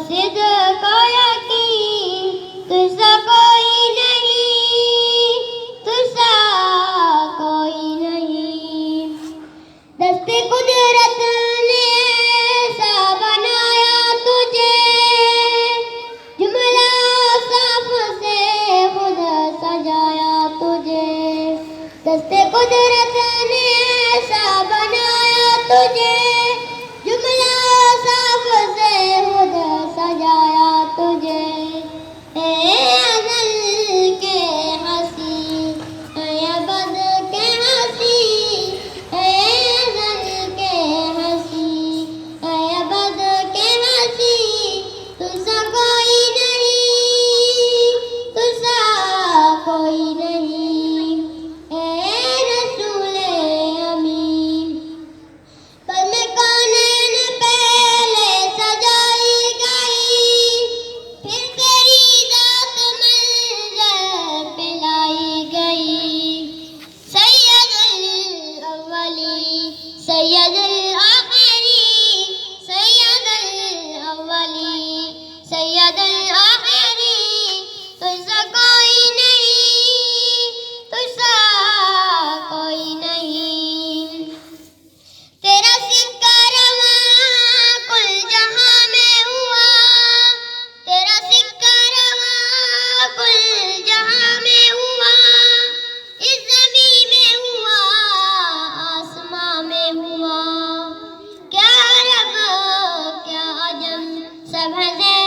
قاصد کو یقین تجھ سا کوئی نہیں، تجھ سا کوئی نہیں۔ دست قدرت نے ایسا بنایا تجھے، جملہ صاف سے خود سجایا تجھے۔ دست قدرت نے ایسا بنایا تجھے، جملہ صاف سے خود سجایا تجھے۔ اے ازل کے ہنسی، اے ابد کے ہنسی، اے ازل کے ہنسی، اے ابد کے ہنسی، تجھ سا کوئی نہیں، تجھ سا کوئی نہیں۔ اے رسول امین، قلم کونین پہلے سجائی گئی، پھر تیری ذات منظر پہ لائی گئی۔ سید الاولی، سید الآخری، سید الاولی، سید الآخری، تجھ سا کوئی نہیں، تجھ سا کوئی نہیں۔ تیرا سکہ رواں کل جہاں میں ہوا، تیرا سکہ رواں کل جہاں میں ہوا، اس زمین میں ہوا، آسماں میں ہوا۔ کیا عرب کیا عجم سب ہیں